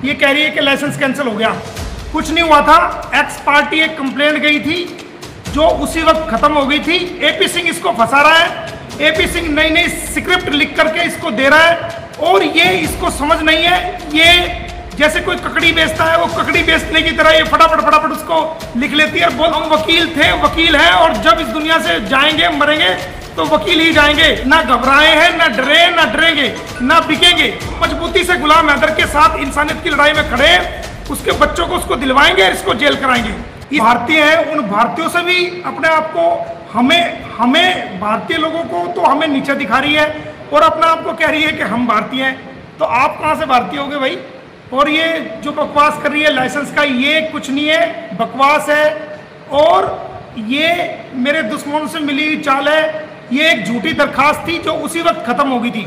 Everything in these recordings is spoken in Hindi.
ये कह रही है कि लाइसेंस कैंसिल हो गया। कुछ नहीं हुआ था। एक्स पार्टी एक कंप्लेंट गई थी जो उसी वक्त खत्म हो गई थी। एपी सिंह इसको फंसा रहा है। एपी सिंह नई नई स्क्रिप्ट लिख करके इसको दे रहा है और ये इसको समझ नहीं है। ये जैसे कोई ककड़ी बेचता है, वो ककड़ी बेचने की तरह ये फटाफट उसको लिख लेती है। बोल हम वकील थे, वकील हैं, और जब इस दुनिया से जाएंगे मरेंगे तो वकील ही जाएंगे। ना घबराए हैं, ना डरे, ना डरेंगे, ना बिकेंगे। मजबूती से गुलाम हैदर के साथ इंसानियत की लड़ाई में खड़े, उसके बच्चों को उसको दिलवाएंगे, इसको जेल कराएंगे। भारतीय हैं, उन भारतीयों से भी अपने आप को हमें भारतीय लोगों को तो हमें नीचे दिखा रही है और अपने आप को कह रही है कि हम भारतीय हैं। तो आप कहाँ से भारतीय हो गए भाई? और ये जो बकवास कर रही है लाइसेंस का, ये कुछ नहीं है, बकवास है। और ये मेरे दुश्मनों से मिली हुई चाल है। ये एक झूठी दरखास्त थी जो उसी वक्त खत्म हो गई थी।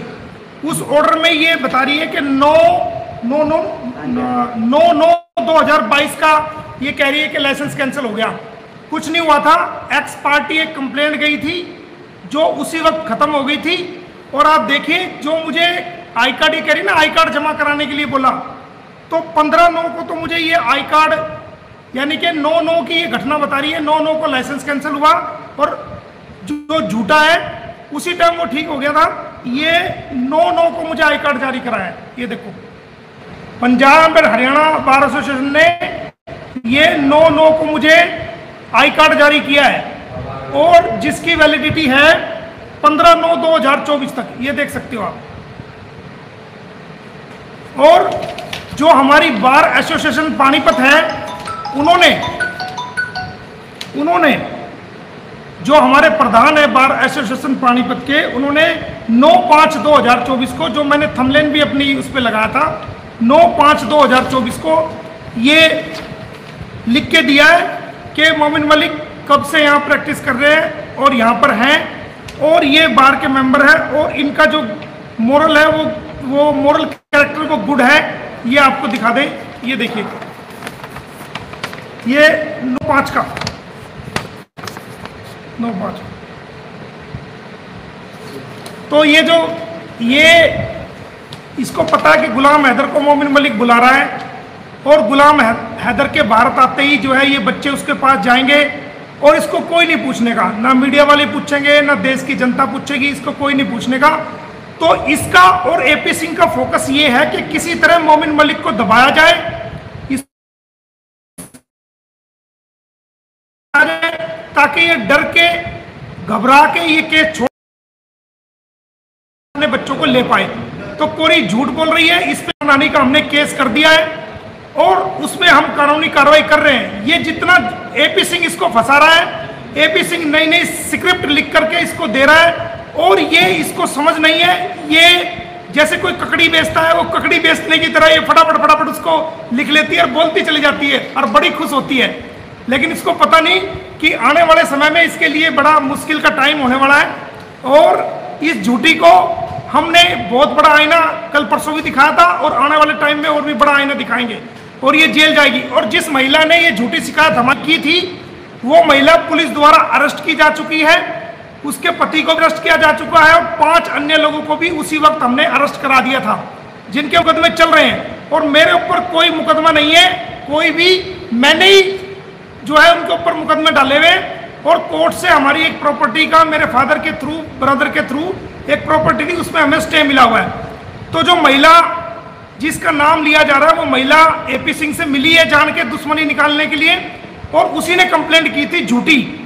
उस ऑर्डर में ये बता रही है कि 9/9/2022 का ये कह रही है कि लाइसेंस कैंसिल हो गया। कुछ नहीं हुआ था। एक्स पार्टी एक कंप्लेंट गई थी जो उसी वक्त खत्म हो गई थी। और आप देखिए, जो मुझे आई कार्ड ये कह रही ना, आई कार्ड जमा कराने के लिए बोला, तो 15/9 को तो मुझे ये आई कार्ड यानी कि 9/9 की ये घटना बता रही है। 9/9 को लाइसेंस कैंसिल हुआ और जो झूठा है उसी टाइम वो ठीक हो गया था। ये 9/9 को मुझे आई कार्ड जारी करा है। ये देखो, पंजाब और हरियाणा बार एसोसिएशन ने ये 9/9 को मुझे आई कार्ड जारी किया है और जिसकी वैलिडिटी है 15/9/2024 तक। ये देख सकते हो आप। और जो हमारी बार एसोसिएशन पानीपत है, उन्होंने जो हमारे प्रधान है बार एसोसिएशन पानीपत के, उन्होंने 9/5/2024 को, जो मैंने थंबनेल भी अपनी उस पर लगाया था, 9/5/2024 को ये लिख के दिया है कि मोमिन मलिक कब से यहाँ प्रैक्टिस कर रहे हैं और यहाँ पर हैं और ये बार के मेंबर हैं और इनका जो मोरल है वो मोरल कैरेक्टर वो गुड है। ये आपको दिखा दें, ये देखिए, ये 9/5 का 9/5। तो ये इसको पता है कि गुलाम हैदर को मोमिन मलिक बुला रहा है और गुलाम हैदर के भारत आते ही जो है ये बच्चे उसके पास जाएंगे और इसको कोई नहीं पूछने का, ना मीडिया वाले पूछेंगे, ना देश की जनता पूछेगी, इसको कोई नहीं पूछने का। तो इसका और एपी सिंह का फोकस ये है कि किसी तरह मोमिन मलिक को दबाया जाए, ताकि ये डर के घबरा के ये केस छोड़ अपने बच्चों को ले पाए। तो कोरी झूठ बोल रही है। इस पे नानी का हमने केस कर दिया है और उसमें हम कानूनी कार्रवाई कर रहे हैं। ये जितना एपी सिंह इसको फंसा रहा है, एपी सिंह नई नई स्क्रिप्ट लिख करके इसको दे रहा है और ये इसको समझ नहीं है। ये जैसे कोई ककड़ी बेचता है, वो ककड़ी बेचने की तरह ये फटाफट उसको लिख लेती है और बोलती चली जाती है और बड़ी खुश होती है। लेकिन इसको पता नहीं कि आने वाले समय में इसके लिए बड़ा मुश्किल का टाइम होने वाला है। और इस झूठी को हमने बहुत बड़ा आईना कल परसों भी दिखाया था और आने वाले टाइम में और भी बड़ा आईना दिखाएंगे और ये जेल जाएगी। और जिस महिला ने ये झूठी शिकायत हमें की थी, वो महिला पुलिस द्वारा अरेस्ट की जा चुकी है। उसके पति को भी अरेस्ट किया जा चुका है और 5 अन्य लोगों को भी उसी वक्त हमने अरेस्ट करा दिया था, जिनके मुकदमे चल रहे हैं। और मेरे ऊपर कोई मुकदमा नहीं है, कोई भी, मैंने ही जो है उनके ऊपर मुकदमे डाले हुए। और कोर्ट से हमारी एक प्रॉपर्टी का, मेरे फादर के थ्रू, ब्रदर के थ्रू एक प्रॉपर्टी थी, उसमें हमें स्टे मिला हुआ है। तो जो महिला जिसका नाम लिया जा रहा है, वो महिला एपी सिंह से मिली है जान के दुश्मनी निकालने के लिए, और उसी ने कंप्लेंट की थी झूठी,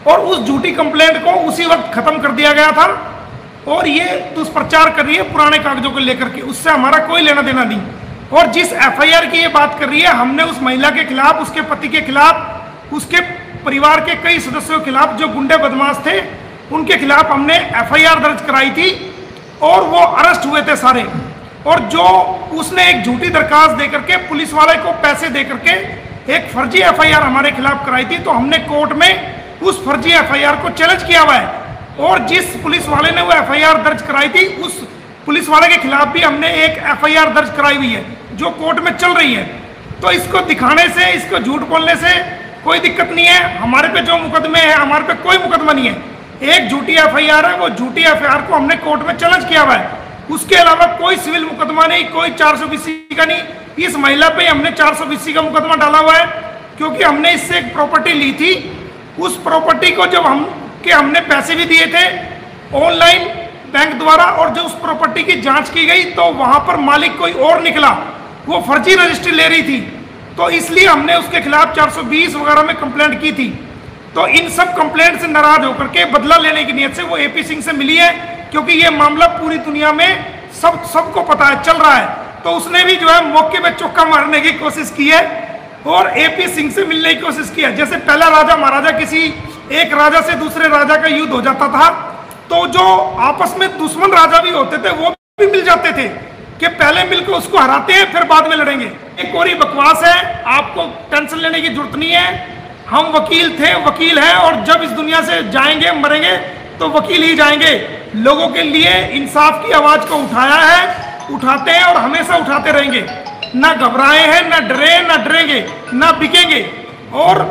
और उस झूठी कंप्लेंट को उसी वक्त खत्म कर दिया गया था। और ये दुष्प्रचार कर रही है पुराने कागजों को लेकर के, उससे हमारा कोई लेना देना नहीं। और जिस एफआईआर की ये बात कर रही है, हमने उस महिला के खिलाफ, उसके पति के खिलाफ, उसके परिवार के कई सदस्यों के खिलाफ, जो गुंडे बदमाश थे, उनके खिलाफ हमने एफआईआर दर्ज कराई थी और वो अरेस्ट हुए थे सारे। और जो उसने एक झूठी दरखास्त देकर के, पुलिस वाले को पैसे देकर के एक फर्जी एफआईआर हमारे खिलाफ कराई थी, तो हमने कोर्ट में उस फर्जी एफआईआर को चैलेंज किया हुआ है। और जिस पुलिस वाले ने वो एफआईआर दर्ज कराई थी, उस पुलिस वाले के खिलाफ भी हमने एक एफआईआर दर्ज कराई हुई है, जो कोर्ट में चल रही है। तो इसको दिखाने से, इसको झूठ बोलने से कोई दिक्कत नहीं है। हमारे पे जो मुकदमे हैं, हमारे पे कोई मुकदमा नहीं है। एक झूठी एफआईआर है, वो झूठी एफआईआर को हमने कोर्ट में चैलेंज किया हुआ है। उसके अलावा कोई सिविल मुकदमा नहीं, कोई 420 का नहीं। इस महिला पे हमने 420 का मुकदमा डाला हुआ है क्योंकि हमने इससे एक प्रॉपर्टी ली थी। उस प्रॉपर्टी को जब हमने पैसे भी दिए थे ऑनलाइन बैंक द्वारा, और जो उस प्रॉपर्टी की जांच की गई तो वहां पर मालिक कोई और निकला, वो फर्जी रजिस्ट्री ले रही थी। तो इसलिए हमने उसके खिलाफ 420 वगैरह में कंप्लेंट की थी। तो इन सब कंप्लेंट से नाराज होकर के बदला लेने की नीयत से वो एपी सिंह से मिली है, क्योंकि ये मामला पूरी दुनिया में सबको पता है, चल रहा है। तो उसने भी जो है मौके पे चौका मारने की कोशिश की है और एपी सिंह से मिलने की कोशिश की है। जैसे पहला राजा महाराजा, किसी एक राजा से दूसरे राजा का युद्ध हो जाता था तो जो आपस में दुश्मन राजा भी होते थे वो भी मिल जाते थे कि पहले मिलकर उसको हराते हैं फिर बाद में लड़ेंगे। एक कोरी बकवास है, आपको टेंशन लेने की जरूरत नहीं है। हम वकील थे, वकील हैं, और जब इस दुनिया से जाएंगे मरेंगे तो वकील ही जाएंगे। लोगों के लिए इंसाफ की आवाज को उठाया है, उठाते हैं और हमेशा उठाते रहेंगे। ना घबराए हैं, ना डरे, ना डरेंगे, ना बिकेंगे और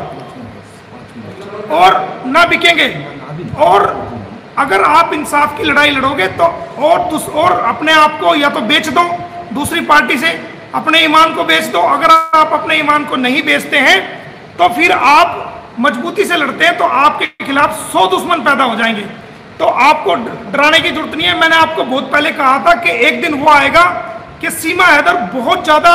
ना बिकेंगे। और अगर आप इंसाफ की लड़ाई लड़ोगे तो और अपने आप को या तो बेच दो दूसरी पार्टी से, अपने ईमान को बेच दो। अगर आप अपने ईमान को नहीं बेचते हैं तो फिर आप मजबूती से लड़ते हैं तो आपके खिलाफ 100 दुश्मन पैदा हो जाएंगे। तो आपको डराने की जरूरत नहीं है। मैंने आपको बहुत पहले कहा था कि एक दिन वो आएगा कि सीमा हैदर बहुत ज्यादा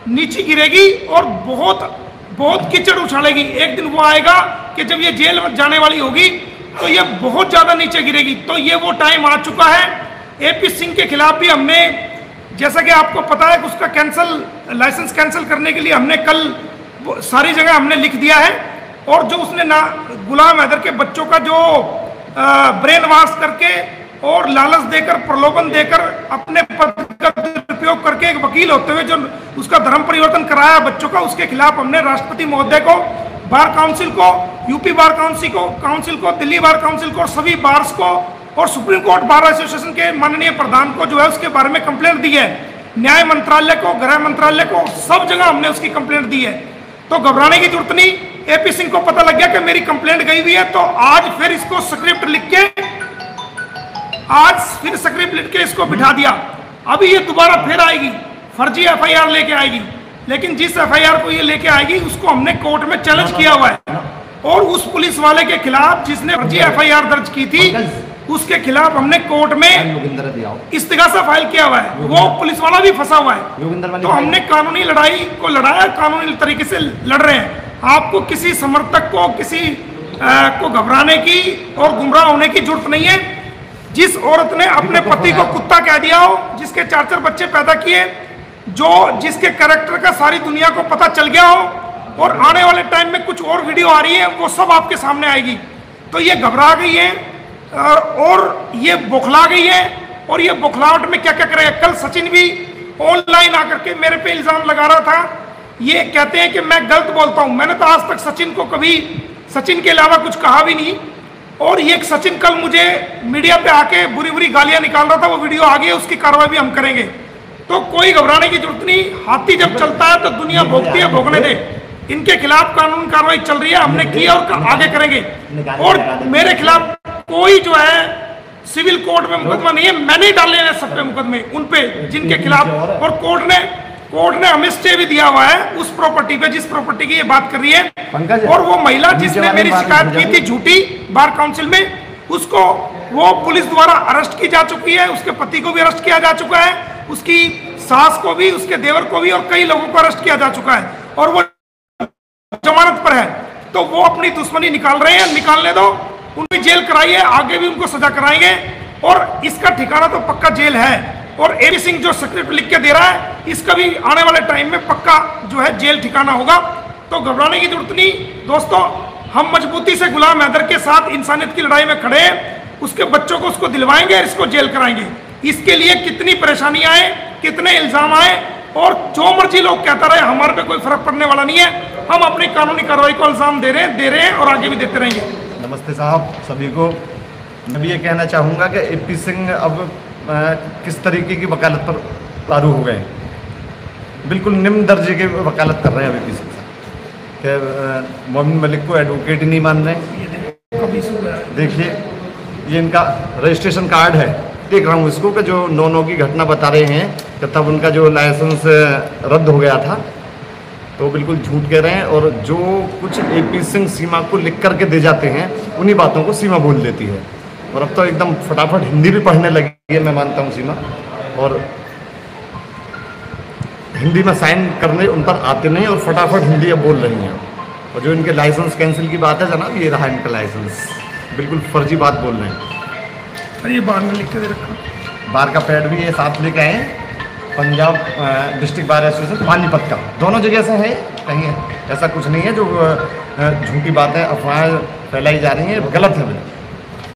नीचे गिरेगी और बहुत कीचड़ उछालेगी। एक दिन वो आएगा कि जब ये जेल में जाने वाली होगी तो ये बहुत ज्यादा नीचे गिरेगी। तो ये वो टाइम आ चुका है। एपी सिंह के खिलाफ भी हमने, जैसा कि आपको पता है, उसका लाइसेंस कैंसिल करने के लिए हमने कल सारी जगह हमने लिख दिया है। और जो उसने गुलाम हैदर के बच्चों का जो ब्रेन वॉश करके और लालच देकर, प्रलोभन देकर, अपने पद का दुरुपयोग करके एक वकील होते हुए जो उसका धर्म परिवर्तन कराया बच्चों का, उसके खिलाफ हमने राष्ट्रपति महोदय को, बार काउंसिल को, यूपी बार काउंसिल को, दिल्ली बार काउंसिल को और सभी बार्स को और सुप्रीम कोर्ट बार एसोसिएशन के माननीय प्रधान को जो है उसके बारे में कंप्लेंट दी है। न्याय मंत्रालय को, गृह मंत्रालय को, सब जगह हमने उसकी कंप्लेंट दी है। तो घबराने की जरूरत नहीं। एपी सिंह को पता लग गया कि मेरी कंप्लेंट गई हुई है, तो आज फिर इसको स्क्रिप्ट लिख के इसको बिठा दिया। अभी ये दोबारा फिर आएगी, फर्जी एफआईआर लेके आएगी। लेकिन जिस एफआईआर को ये लेके आएगी उसको हमने कोर्ट में चैलेंज किया हुआ है। और उस पुलिस वाले के खिलाफ जिसने फर्जी एफआईआर दर्ज की थी उसके खिलाफ हमने कोर्ट में इस्तिगासा फाइल किया हुआ है। वो पुलिस वाला भी फंसा हुआ है। तो हमने कानूनी लड़ाई को लड़ाया, कानूनी तरीके से लड़ रहे हैं। आपको किसी समर्थक को, किसी को घबराने की और गुमराह होने की जरूरत नहीं है। जिस औरत ने अपने पति को कुत्ता कह दिया हो, जिसके 4 बच्चे पैदा किए, जिसके कैरेक्टर का सारी दुनिया को पता चल गया हो, और आने वाले टाइम में कुछ और वीडियो आ रही है, वो सब आपके सामने आएगी। तो ये घबरा गई है और ये बौखला गई है। और ये बौखलाहट में क्या क्या करेगा। कल सचिन भी ऑनलाइन आकर के मेरे पे इल्जाम लगा रहा था, ये कहते हैं कि मैं गलत बोलता हूं। मैंने तो आज तक सचिन के अलावा कुछ कहा भी नहीं। और ये सचिन कल मुझे मीडिया पे आके बुरी बुरी गालियां निकाल रहा था, वो वीडियो आ गई, उसकी कार्रवाई भी हम करेंगे। तो कोई घबराने की जरूरत नहीं। हाथी जब चलता है तो दुनिया भोगती है, भोगने दे। इनके खिलाफ कानून कार्रवाई चल रही है, हमने की और आगे करेंगे। और मेरे खिलाफ कोई जो है सिविल कोर्ट में मुकदमा नहीं है, मैंने डाले हैं सब पे मुकदमे, उन पे जिनके खिलाफ। और कोर्ट ने हमें स्टे भी दिया हुआ है उस प्रॉपर्टी पे, जिस प्रॉपर्टी की ये बात कर रही है। और वो महिला जिसने मेरी शिकायत की थी झूठी बार काउंसिल में, उसको वो पुलिस द्वारा अरेस्ट की जा चुकी है। उसके पति को भी अरेस्ट किया जा चुका है, उसकी सास को भी, उसके देवर को भी, और कई लोगों को अरेस्ट किया जा चुका है। और वो जमानत पर है। तो वो अपनी दुश्मनी निकाल रहे हैं, निकालने दो। उनकी जेल कराइए, आगे भी उनको सजा कराएंगे। और इसका ठिकाना तो पक्का जेल है। और एपी सिंह जो स्क्रिप्ट लिख के दे रहा है, इसका भी आने वाले टाइम में पक्का जो है जेल ठिकाना होगा। तो घबराने की जरूरत नहीं दोस्तों। हम मजबूती से गुलाम हैदर के साथ इंसानियत की लड़ाई में खड़े हैं। उसके बच्चों को उसको दिलवाएंगे, इसको जेल कराएंगे। इसके लिए कितनी परेशानी आए, कितने इल्जाम आए, और जो मर्जी लोग कहता रहे, हमारे पे कोई फर्क पड़ने वाला नहीं है। हम अपनी कानूनी कार्रवाई को इल्जाम दे रहे हैं और आगे भी देते रहेंगे। नमस्ते साहब सभी को। मैं भी ये कहना चाहूँगा कि एपी सिंह अब किस तरीके की वकालत पर लागू हो गए। बिल्कुल निम्न दर्जे की वकालत कर रहे हैं एपी सिंह कि मोमिन मलिक को एडवोकेट ही नहीं मान रहे। देखिए ये इनका रजिस्ट्रेशन कार्ड है, देख रहा हूँ इसको कि जो 9/9 की घटना बता रहे हैं कि तब उनका जो लाइसेंस रद्द हो गया था, तो बिल्कुल झूठ कह रहे हैं। और जो कुछ AP सिंह सीमा को लिख करके दे जाते हैं, उन्हीं बातों को सीमा बोल देती है। और अब तो एकदम फटाफट हिंदी भी पढ़ने लगी है, मैं मानता हूँ सीमा, और हिंदी में साइन करने उन पर आते नहीं और फटाफट हिंदी अब बोल रही हैं। और जो इनके लाइसेंस कैंसिल की बात है जनाब, ये रहा इनका लाइसेंस, बिल्कुल फर्जी बात बोल रहे हैं। अरे ये बाहर में लिख के दे रखा, बार का पैड भी ये साथ लेके आए हैं, Punjab district bar association Panipat का, दोनों जगह से है। कहीं ऐसा कुछ नहीं है जो झूठी बातें अफवाहें फैलाई जा रही हैं, गलत है बिल्कुल।